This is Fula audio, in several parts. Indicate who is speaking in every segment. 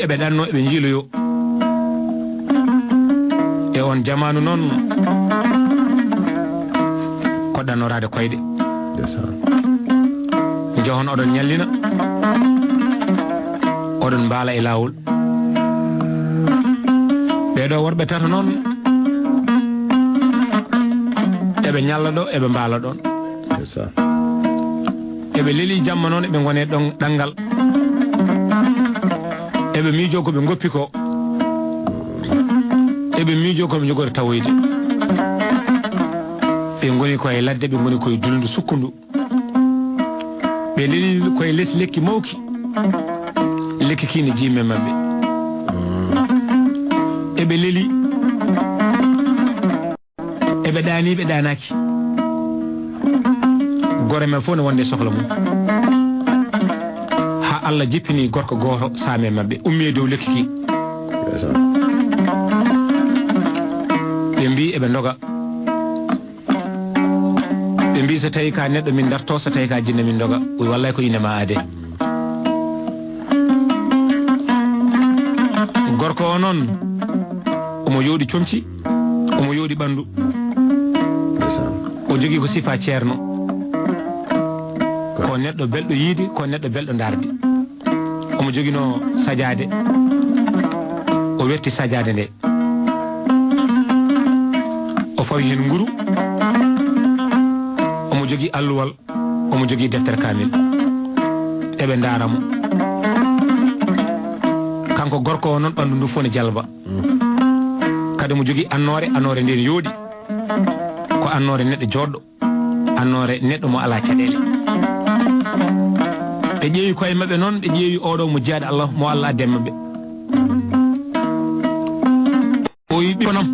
Speaker 1: eɓe ɗanno eɓe jiiloyo e on jamanu noon ko ɗannorade koyɗe jahon oɗon ñallina oɗon mbaala e laawol ɓeɗo worɓe tata noon eɓe ñalla ɗo eɓe mbaala ɗon eɓe leeli jamma noon eɓe gone ɗon ɗanngal eɓe miijo ko ɓe goppi ko eɓe miijo koɓe jogori tawoyde ɓe goni koye ladde ɓe goni koye dulndu sukkundu ɓe leeli koye less lekki mawki lekki kine jimme mabɓe eɓe leeli eɓe ɗaani ɓe ɗanaki gore men fof ne wonde sohla mum ha Allah jippini gorko goto saame mabɓe ummi dow lekki ki ɓe mbi eɓe doga ɓe mbi so tawi ka neɗɗo min darto so tawi ka jinne min doga wallay ko inema ade gorko o noon omo yooɗi comci omo yooɗi ɓandu o jogui ko sifa ceerno ko neɗɗo belɗo yiide ko neɗɗo belɗo darde omo joguino sajade o wetti sajade nde o fawi hen nguru omo jogui alluwal omo jogui deftere kamil eɓe daramo kanko gorko o noon ɓandu ndu fof ne jalba kadi mo jogui annore nden yooɗi ko annore neɗɗo joɗɗo annore neɗɗo mo ala caɗele ɓe ƴeewi koye mabɓe noon ɓe ƴeewi oɗo mo jeyaɗo Allah mo Allah addemma ɓe o wi ɓikonam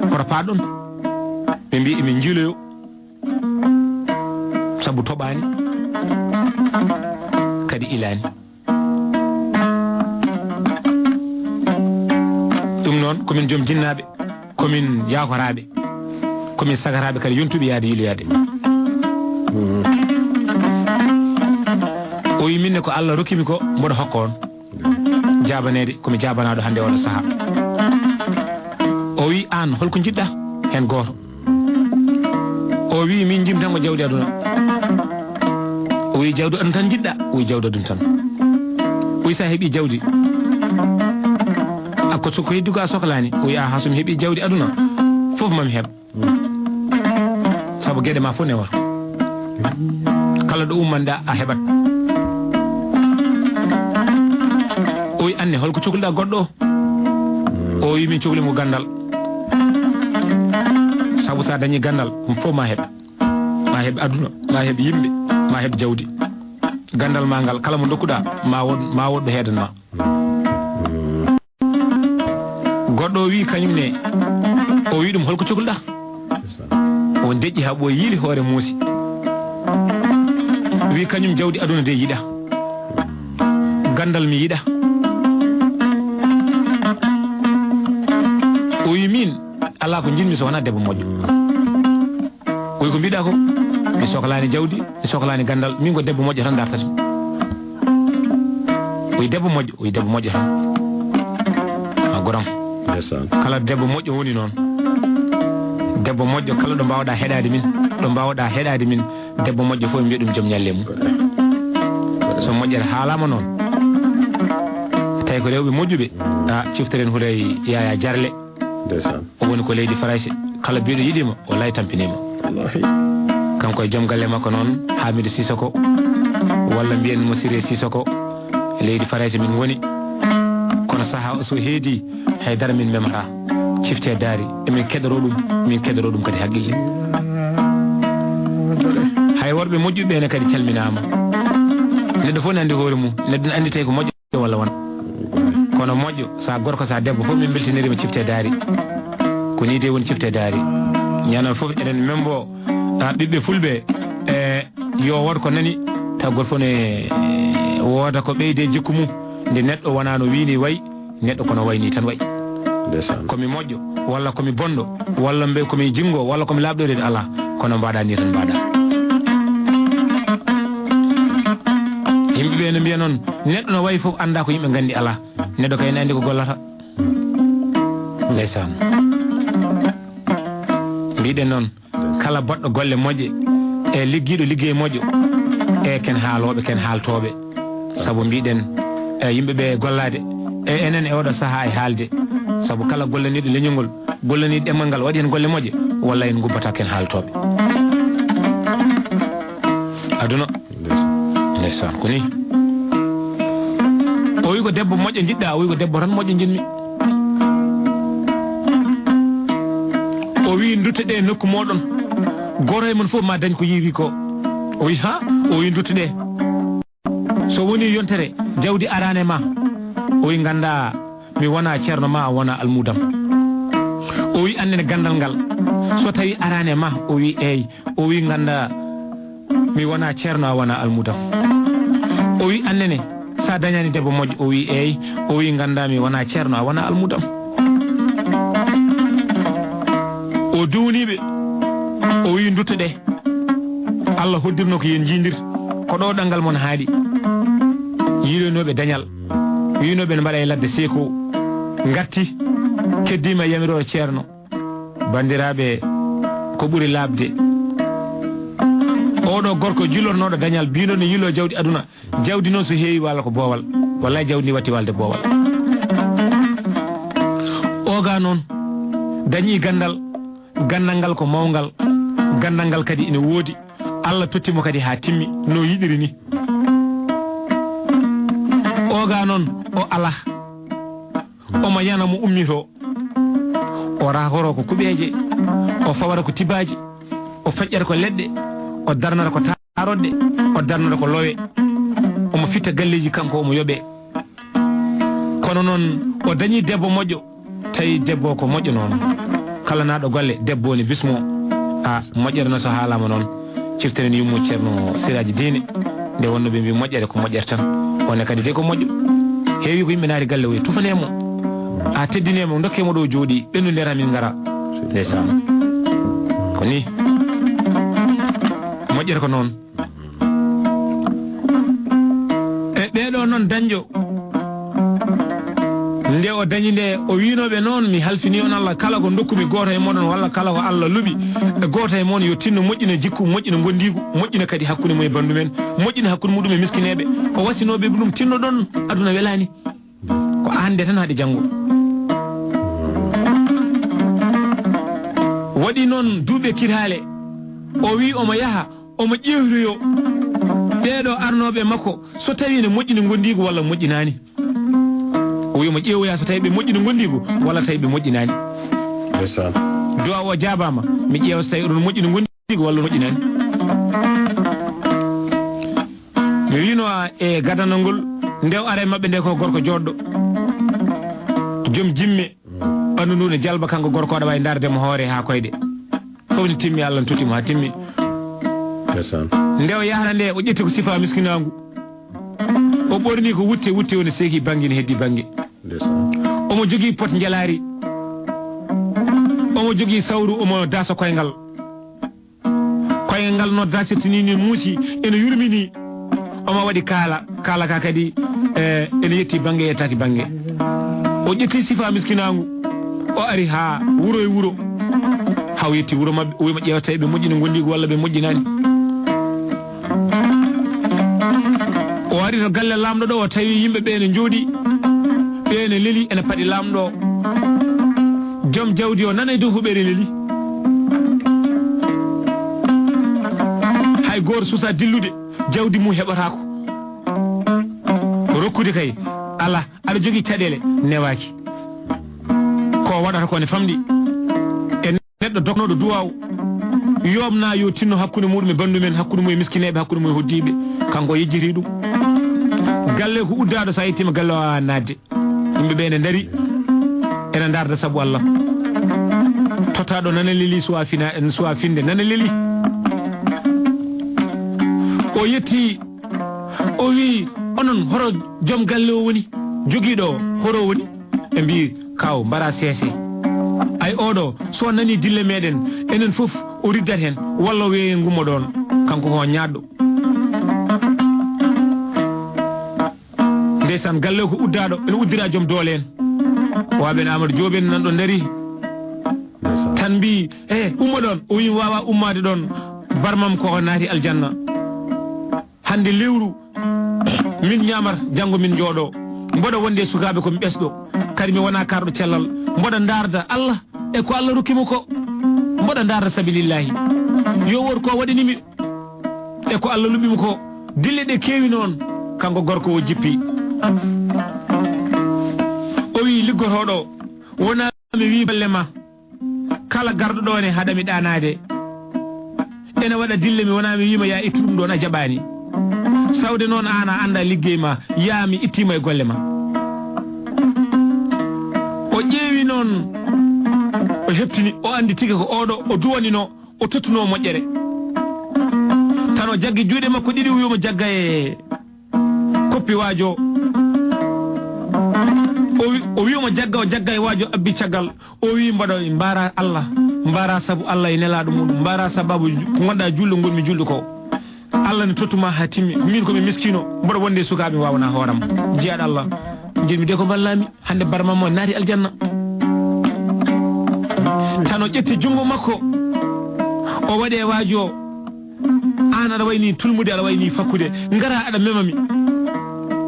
Speaker 1: koto paɗɗon ɓe mbi emin jiiloyo saabu toɓani kadi ilani ɗum noon komin joom jinnaɓe komin yakoraɓe komin sagataɓe kadi yontuɓe yaade yiloyade o wi minne ko Allah rokkimi ko mboɗo hokka on jabanede komi jabanaɗo hande oɗo saaha o wi an holko jiɗɗa hen goto o wi min jim tan ko jawdi aduna o wi jawdi aduna tan jiɗɗa o wi jawdi aduna tan o wi sa heeɓi jawdi akko soko heddi ko a sohlani o wi a ha somi heeɓi jawdi aduna foof mami heeɓ saabu gueɗe ma fof ne war kala ɗo ummanɗa a heɓat o wi anne holko cohluɗa goɗɗo o wi min cohlimo gandal saabu sa dañi gandal fof ma heeɓ aduna ma heeɓ yimɓe ma heeɓ jawdi gandal ma ngal kala mo dokkuɗa ma woɗɗo heedanma goɗɗo o wi kañumne o wi ɗum holko cohluɗa o deƴƴi ha ɓooyi yiili hoore muusi wi kañum jawdi aduna de yiɗa gandal mi yiɗa o wi min ala ko jinmi so wona debbo moƴƴo o wi ko mbiɗa ko mi sohlani jawdi mi sohlani gandal min ko debbo moƴƴo tan dartata o wi debbo moƴƴo o wi debbo moƴƴo tan a goram kala debbo moƴƴo woni noon debbo moƴƴo kala ɗo mbawɗa heɗade min debbo moƴƴo fof mbiya ɗum joom ñalle mum so moƴƴere haalama noon tawi ko rewɓe moƴƴuɓe ciftoren huulay Yaya Jarle o woni ko leydi Farayse kala mbiɗo yiɗima wallahi tampinima kanko e joom galle makko noon Hamidou Sissoko walla mbiyen mo Siré Sissoko leydi Farayse min woni kono saaha so heedi haydara min memata cifte daari emin keɗoro ɗum kadi haqqille hay worɓe moƴƴuɓe ene kadi calminama neɗɗo fof ne andi hoore mum neɗɗo ne andi tawi ko moƴƴo walla wona kono moƴƴo sa gorko sa debbo fof min beltinirima cifte daari ko ni de woni cifte daari ñanan fof eɗen membo ɓiɓɓe fulɓe yo wod ko nani taw goto fof ne wooda ko ɓeyde jikku mum nde neɗɗo wona no wini wayi neɗɗo kono wayni tan wayi komi moƴƴo walla komi bonɗo walla komi jingo walla komi laaɓɗorede ala kono mbaɗa ni tan mbaɗa yimɓeɓe ne mbiya noon neɗɗo no wayi fof anda ko yimɓe gandi ala neɗɗo kay andi ko gollata ndeysan mbiɗen noon kala boɗɗo golle moƴƴe e liggiiɗo liggey moƴƴo e ken haaloɓe ken haaltoɓe sabu mbiɗen e yimɓeɓe gollade e enen e oɗo saaha e haalde sabu kala gollaniɗo leñolngol gollaniɗo ɗemgal ngal waɗi hen golle moƴƴe walla en gubbata ken haaltoɓe aduna ndeysan ko ni o wi ko debbo moƴƴo jiɗɗa o wi ko debbo tan moƴƴo jinmi o wi duttoɗe nokku moɗon goto e mon fof ma dañ ko yiiwi ko o wi ha o wi duttoɗe so woni yontere jawdi arane ma o wi ganda mi wona ceerno ma wona almudam o wi annene gandal ngal so tawi arane ma o wi eyyi o wi ganda mi wona ceerno a wona almudam o wi annene sa dañani debbo moƴƴo o wi eyyi o wi ganda mi wona ceerno a wona almudam o duwniɓe o wi duttoɗe Allah hoddirno ko yen jindir ko ɗo ɗangal mon haaɗi yiilonoɓe dañal winoɓe ne mbaɗa e ladde seeko garti keddima yamiro ceerno bandiraɓe ko ɓuuri labde oɗo gorko jilornoɗo dañal bino ne yilo jawdi aduna jawdi noon so heewi walla ko boowal wallay jawdi ndi watti walde boowal oga noon dañi gandal ngal ko mawgal gandal ngal kadi ine woodi Allah tottimo kadi ha timmi no yiɗiri ni oga noon o ala omo yana mo ummito o rahoro ko kuɓeje o fawara ko tibaji o feƴƴata ko leɗɗe o darnata ko tarodde o darnata ko lowe omo fitta galleji kanko omo yoɓe kono noon o dañi debbo moƴƴo tawi debbo ko moƴƴo noon kala naɗo golle debbo ni bismo a moƴƴere no so haalama noon cifteren yummo ceerno Siraji Dine nde wonno ɓe mbi moƴƴere ko moƴƴere tan one kadi de ko moƴƴo heewi ko yimɓe naari galle oyi tufanemo a teddinemo dokkemo ɗo jooɗi ɓennudera min gara ndeysan ko ni moƴƴere ko noon e ɓeɗo noon dañƴo nde o dañi nde o winoɓe noon mi halfini on Allah kala ko dokkumi goto e moɗon walla kala ko Allah luɓi e goto e moon yo tinno moƴƴina jikku moƴƴina gondigu moƴƴina kadi hakkude mum e bandu men moƴƴina hakkude muɗum e miskineɓe o wasinoɓe ɗum tinno ɗon aduna welani ko ande tan haade janggo waɗi noon duuɓe kirale o wi omo yaha omo ƴewtoyo ɓeɗo arnoɓe makko so tawi ne moƴƴina gondigu walla moƴƴinani o wi mo ƴeewoya so tawi ɓe moƴƴina gondigu walla tawi ɓe moƴƴinani duwa o jabama mi ƴeewa so tawi oɗon moƴƴina gondigu walla moƴƴinani mi wino e gadanal ngol nde o ara mabɓe nde ko gorko joɗɗo joom jimme ɓandu ndu ne jalba kanko gorko aɗa wawi dardemo hoore ha koyɗe fof ne timmi Allah ne totimo ha timmi nde o yahata nde o ƴetti ko sifa miskinagu o ɓorni ko wutte woni seeki banggue ne heddi banggue omo jogui pot jalari omo jogui sawru omo daasa koyngal ngal no dasirtini ni muusi ene yurmini omo waɗi kaala ka kadi ene yetti banggue yettaki banggue o ƴetti sifa miskinagu o ari ha wuro e wuro haw yetti wuro mabɓe o wima ƴeewata ɓe moƴƴini gondigo walla ɓe moƴƴinani o ari to galle lamɗo ɗo o tawi yimɓe ɓe ne jooɗi ɓe ne leeli ene paɗi lamɗo o joom jawdi o nana e dow huɓere leeli hay goto susa dillude jawdi mum heɓatako rokkude kay ala aɗa jogui caɗele newaki ko waɗata ko ne famɗi e neɗɗo doknoɗo duwaw yomna yo tinno hakkude muɗum e bandu men hakkude mum e miskineɓe hakkude mum e hoddiɓe kanko yejjiti ɗum galle ko uddaɗo sa yettima galle o nadde yimɓeɓe ne daari ene darda saabu Allah tottaɗo nana leeli suwa finde nana leeli o yetti o wi onon horo joom galle o woni joguiɗo horo woni ɓe mbi kaw mbara seese ay oɗo so nani dille meɗen enen foof o riddat hen walla o wiye gummo ɗon kanko ko ñaɗɗo nde ndeysan galle ko uddaɗo ene uddira joom doole en waɓen Amadou Diop en nanɗo dari tan mbi ummo ɗon o wi wawa ummade ɗon barmam ko naati aljanna hande lewru min ñamar janggo min jooɗo mboɗo wonde sukaɓe komi ɓesɗo kadi mi wona karɗo cellal mboɗo darda Allah e ko Allah rokkimo ko mboɗo darda sabilillahi yo wor ko waɗanimi e ko Allah luɓimo ko dille ɗe keewi noon kanko gorko o jippi o wi liggotoɗo wona mi wi balle ma kala garɗo ɗon e haɗami ɗanade ene waɗa dille mi wona mi wima ya ittu ɗum ɗon a jaɓani sawde noon an a anda liggey ma ya mi ittima e golle ma o ƴeewi noon o heftini o andi tigui ko oɗo o duwanino o tottuno moƴƴere tan o jaggi juuɗe makko ɗiɗi o wiyoma jagga e koppi waajo o wiyoma jagga o jagga e waajo abbi caggal o wi mbaɗo mbara Allah mbara sabu Allah e nelaɗo muɗum mbara sababu ko gonɗa julɗo ngol mi julɗo ko Allah ne tottuma ha timmi min komi miskino mboɗo wonde sukaɓe wawna hooram jiyaɗo Allah jirmi de ko ballami hande barmam o naati aljanna tan o ƴetti junggo makko o waɗe waajo an aɗa wayni tulmude aɗa wayni fakkude ngara aɗa memami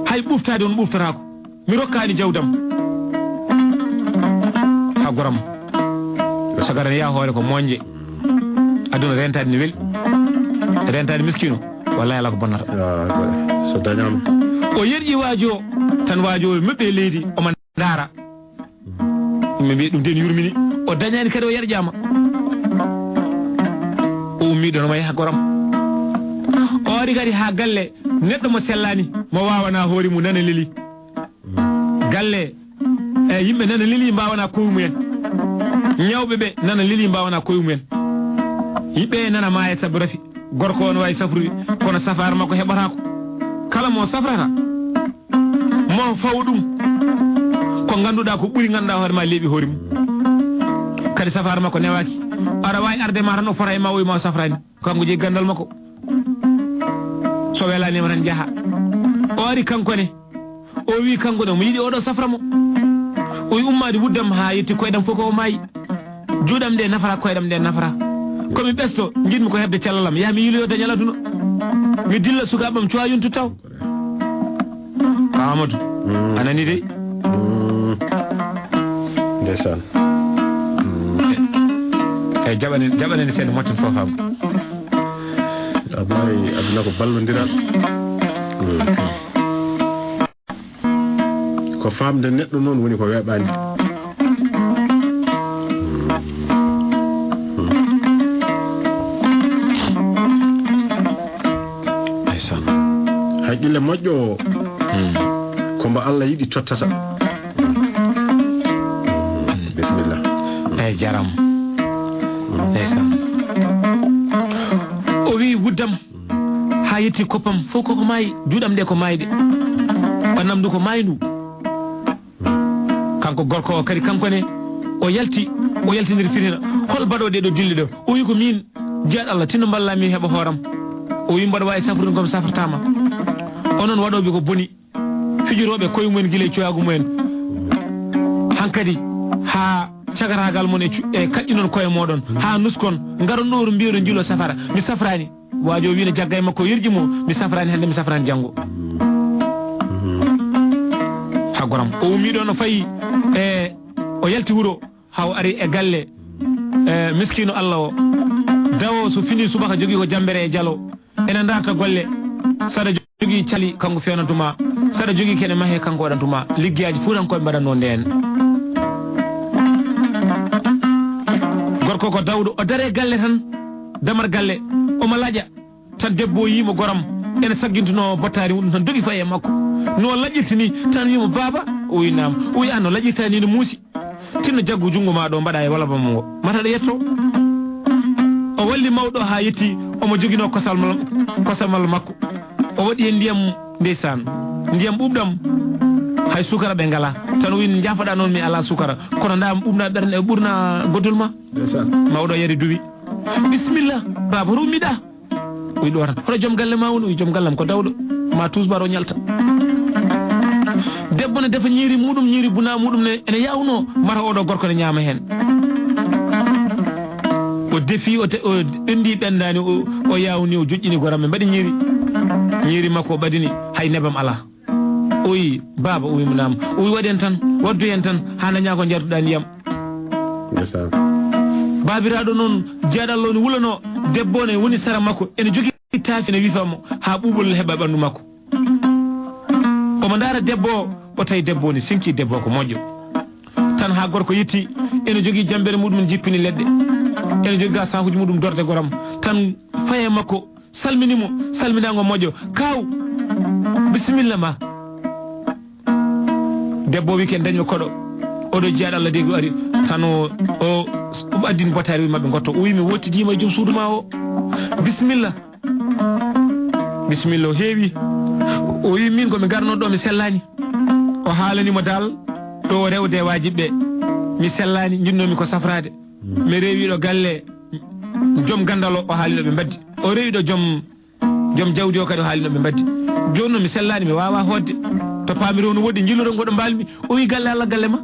Speaker 1: hay ɓuftade on ɓuftatako mi rokkani jawdam ha goram sagara ya hoore ko moƴƴe aduna rentade ne weeli rentade miskino wallahi ala ko bonnata
Speaker 2: so dañama
Speaker 1: o yerƴi waajo tan waajo meɓɓe leydi omo daara mi mbi ɗum den yurmini o dañani kadi o yerƴama o ummiɗo noma yaha goram o wari kadi ha galle neɗɗo mo sellani mo wawana hoore mum nana leli galle yimɓe nana leli mbawana koye mumen ñawɓe ɓe nana leli mbawana koye mumen yimɓe nana maaya saabu rafi gorko on wawi safrude kono safara makko heɓatako kala mo safrata mo faw ɗum ko ganduɗa ko ɓuuri ganduɗa hoore ma leeɓi hoore mum kadi safara makko newaki aɗa wawi arde ma tan o fota e ma o wima safrani kanko jeeyi gandal makko so welanima tan jaaha o ari kankone o wi kankone mo yiiɗi oɗo safra mo o wi ummade wuddam ha yetti koyɗam fof ko maayi juuɗam nde nafara koyɗam nde nafara komi ɓesto jiɗmi ko hebde callalam ya mi yiloyo dañal aduna mi dilla sukaɓam cuwa yontu taw Amadou anani dey
Speaker 2: ndeysaan
Speaker 1: e jaɓaneni seeɗa mottin fof am
Speaker 2: wallahi aduna ko ballodiral ko famde neɗɗo noon woni ko weeɓani haqqille moƴƴo o ko mbo Allah yiɗi tottata bisimillah
Speaker 1: eyyi jaram ndeysan o wi wuddam ha yetti koppam fof koko maayi juuɗam nde ko maayde ɓannam ndu ko maayi ndu kanko gorko o kadi kankone o yaltiniri firina hol mbaɗoɗe ɗo dille ɗo o wi ko min jeeɗo Allah tinno ballami heeɓa hooram o wi mbaɗa wawi safrude komi safratama onon waɗoɓe ko boni fijiroɓe koye mumen guila e coyagu mumen hankkadi ha cagatagal mon e kaƴƴinon koye moɗon ha nuskon garon ɗoru mbiyoɗo jilo safara mi safrani wajo wino jagga e makko yerƴi mo mi safrani hande mi safrani janggo ha goram o ummiɗo no fayi o yalti wuuro haw ari e galle miskino Allah o dawo so fini subaka jogui ko jambere e dialo ene darta golle saɗa jogui cali kanko fewnantuma saɗa jogui kene mahe kanko waɗantuma liggeyaji fuu tan koye mbaɗanno nden gorko ko dawɗo o dare galle tan damar galle omo laaƴa tan debbo yimo goram ene saggintuno bottari muɗum tan dogi faye makko no laƴirtini tan wimo baba o wi nam o wi an no laƴirta ni no muusi tinno jaggu jungo ma ɗo mbaɗa e walabam ngo mataɗa yetto o walli mawɗo ha yetti omo joguino kosalmal makko o waɗi hen ndiyam ndeysan ndiyam ɓuɓɗam hay sukara ɓe ngala tan win jafaɗa noon mi ala sukara kono ndam ɓuɓna ɓerde e ɓurna goddol ma mawɗo yari duwi bisimilla baba rummiɗa wi ɗo tan hoto joom galle ma woni wi joom gallam ko dawɗo ma tusbaro ñalta debbo ne defa ñiiri muɗum ñiiri buna muɗum ne ene yawno mata oɗo gorko ne ñaama hen o defi o ɓendi ɓendani o yawni o joƴƴini goram ɓe mbaɗi ñiiri makko o ɓadini hay nebam ala o wi baba o wimo nam o wi waɗen tan waddu hen tan ha daña ko jarduɗa ndiyam babiraɗo noon jeeɗallo ne wulano debbo ne woni sara makko ene jogui taafi ne wifamo ha ɓuɓol heeɓa ɓandu makko omo daara debbo o tawi debbo ne sinki debbo ko moƴƴo tan ha gorko yetti ene jogui jambere muɗum jippini leɗɗe ene jogui ga sakuji muɗum dorde goram tan faye makko salminimo salminago moƴƴo kaw bisimilla ma debbo wi ken daño koɗo oɗo jeeɗa Allah dego ari tan o addini botari wi mabɓe gotto o wi mi wottidima e joom suudu ma o bisimilla o heewi o wi min komi garno ɗo mi sellani o haalanimo dal ɗo rewde wajiɓe mi sellani jinnomi ko safrade mi rewiɗo galle joom gandal o haalino ɓe mbaddi o rewiɗo joom jawdi o kadi o haalino ɓe mbaddi joni noon mi sellani mi wawa hodde to paami rewno woɗɗi jilluɗon goɗo mbalmi o wi galle Allah galle ma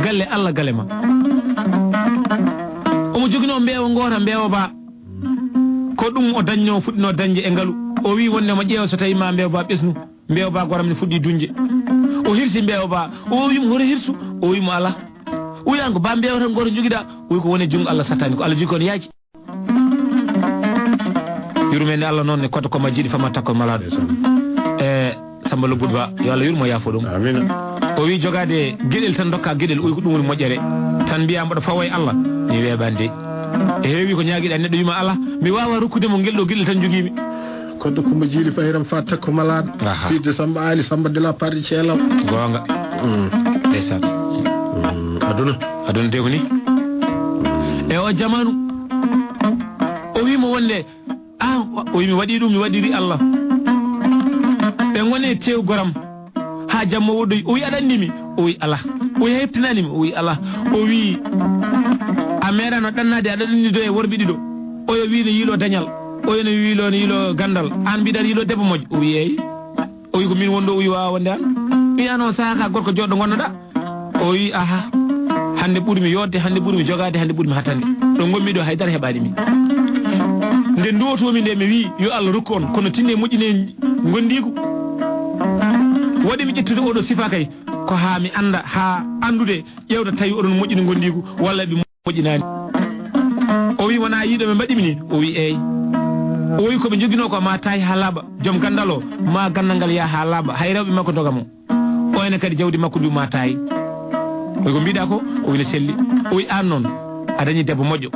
Speaker 1: galle Allah galle ma omo jogino mbeewa goota mbeewa ba ko ɗum o dañno fuɗɗino dañde e ngaalu o wi wonnemo ƴeewa so tawi ma mbeewa ba ɓesnu mbeewa ba goram ne fuɗɗi dunje o hirsi mbeewa ba o wimo hoto hirsu o wimo ala o wiyan ko ba mbeewa tan goto joguiɗa o wi ko woni jungo Allah satani ko Allah jogi ko ne yaaji yurmede Allah noon ne kodda ko majjiɗi fama takko malaɗo Samba Lobbudu Ba yo Allah yurmo yaafo ɗum amina o wi jogade gueɗel tan dokka gueɗel o wi ko ɗum woni moƴƴere tan mbiya mbaɗa fawo e Allah mi weeɓande e heewi ko ñaaguiɗa neɗɗo wima ala mi wawa rokkudemo guel ɗo gueɗel tan joguimi
Speaker 2: koddo Coumba Djily Fayiram fa takko malaɗo fidde Samba Ali Samba de la pardi ceelaw
Speaker 1: gonga ndeysan aduna de ko ni e o jamanu o wimo wonde o wi mi waɗi ɗum mi waɗiri Allah ɓe gone tew goram ha jamma woɗɗoy o wi aɗa andimi o wi ala o wi heptinanimi o wi ala o wi a meeɗano ɗannade aɗa andido e worɓe ɗiɗo oyo wi ne yiilo dañal oyo ne wiilo ne yiilo gandal an mbiɗa yiilo debbo moƴƴo o wi eyi o wi ko min wonɗo o wi wawa wonde an wi an on saaha ka gorko joɗɗo gonnoɗa o wi aha hande ɓuurimi yodde hande ɓuurimi jogade hande ɓuurimi hattande ɗo gommi ɗo haydara heɓani min nde duwotomi nde mi wi yo Allah rokku on kono tinne moƴƴine gondigu waɗi mi ƴettude oɗo sifa kay ko ha mi anda ha andude ƴewda tawi oɗon moƴƴini gondigu walla ɓe moƴƴinani o wi wona yiiɗo ɓe mbaɗimi ni o wi eyi o wi koɓe joguino ko ma tawi ha laaɓa joom gandal o ma gandal ngal yaa ha laaɓa hay rewɓe makko dogamo o ene kadi jawdi makko ndu ma tawi oy ko mbiɗa ko o wine selli o wi an noon a dañi debbo moƴƴo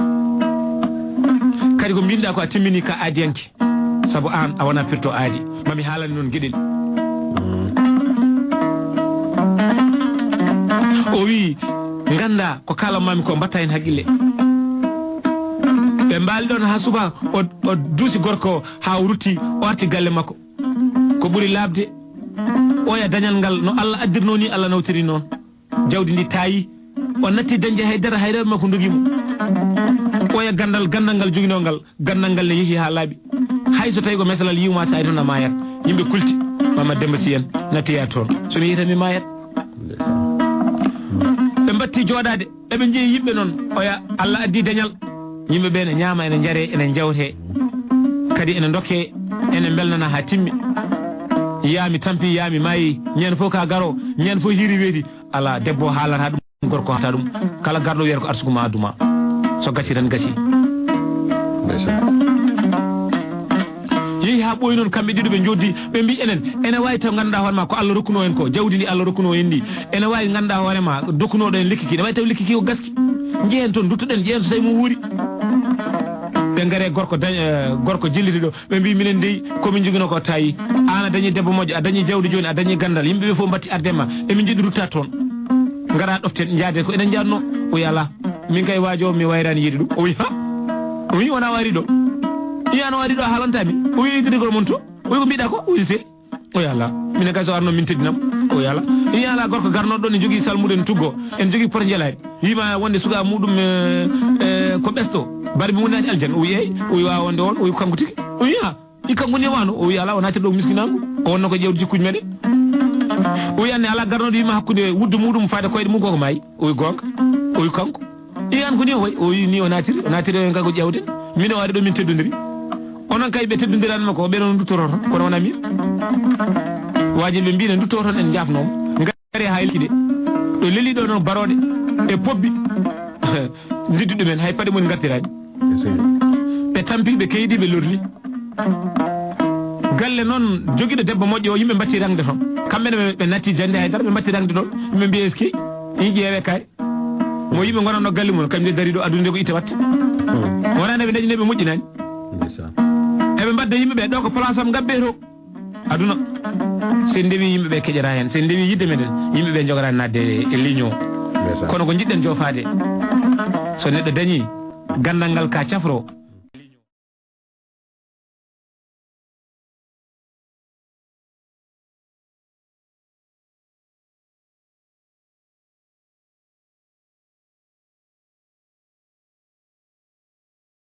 Speaker 1: kadi ko mbinoɗa ko a timmini ka aadiyanke saabu an a wona pirto aadi mami haalani noon gueɗel o wi ganda ko kalanmami ko mbatta hen haqqille ɓe mbaali ɗon ha suba o duusi gorko ha o rutti o arti galle makko ko ɓuuri labde oya dañal ngal no Allah addirno ni Allah nawtiri noon jawdi ndi tayi o natti dañde haydara hayreɓe makko dogimo oya gandal ngal jogino ngal gandal ngal ne yeehi ha laaɓi hay so tawi ko mesalal yiwma sa toon a mayat yimɓe kulti Mama Demba Sy en nattiya toon somi yitami mayat ɓe mbatti jooɗade eɓe jeeyi yimɓe noon oya Allah addi dañal yimɓeɓe ne ñaama ene jaare ene jawte kadi ene dokke ene belnana ha timmi yaami tampi yaami maayi ñen fof ka garo ñen fof hiri weeti ala debbo haalata ɗum gorko hata ɗum kala garɗo wiyata ko arsukuma adduma so gasi tan gasi yeehi ha ɓooyi noon kamɓe ɗiɗo ɓe joddi ɓe mbi ene wawi taw ganduɗa hoorema ko Allah rokkuno en ko jawdi ndi Allah rokkuno en ndi ene wawi ganduɗa hoorema dokkunoɗo en likkiki ne wawi taw likkiki ko gaski jeehen toon duttoɗen jeehen so tawi mum wuuri ɓe gaare gorko jillitiɗo ɓe mbi minen dey komin jogino ko tawi an a dañi debbo moƴƴo a dañi jawdi joni a dañi gandal yimɓeɓe fof mbatti ardema emin jiiɗi rutta toon gara ɗoften jaade ko enen jadno o wi ala min kay waajo mi wayrani yiide ɗum o wi ha o wi wona wari ɗo i an wari ɗo haalantami o wi iddirigol mon to o wi ko mbiɗa ko o wi seri o wi ala minen kay so arno min teddinam o wi ala i ala gorko garnoɗo ɗon ne jogui salmude en tuggo en jogui poto jelade wima wonde suka muɗum ko ɓesto barbi wonani aljanna o wi eyi o wi wawa wonde on o wi ko kanko tigi o wi ha i kanko ni wano o wi ala wona tirɗo miskinagu o wonno ko ƴewde jikkuji meɗen o yanne ala garnoɗo yima hakkude wuddu muɗum faade koyɗe mum koko maayi o wi gonga o wi kanko i an ko ni o wayi o wi ni o natiri o gago ƴewde min o waɗi ɗo min teddodiri onon kay ɓe teddodiranma ko ɓeɗon duttoroton kono wona min wajiɓe mbine duttoroton en jafnoma gari ha elkiɗe ɗo leeliɗo noon baroɗe e pobbi diddu ɗumen hay paɗe mumen gartirani ɓe tampi ɓe keydi ɓe lorli galle noon joguiɗo debbo moƴƴo o yimɓe mbatti rangde toon kamɓene ɓe natti jande haydara ɓe mbatti rangde ɗon yimɓe mbiye eski i ƴeewe kay mo yimɓe gonanno galle mum kañum de dari ɗo adunde ko itte watte wonani ɓe dañi ɓe moƴƴinani eɓe mbadda yimɓeɓe ɗo ko place am gabbe to aduna sen ndewi yimɓeɓe keƴora hen sen ndewi yidde meɗen yimɓeɓe jogorani nadde e ligne o kono ko jiɗɗen jofade so neɗɗo dañi gandal ngal ka cafro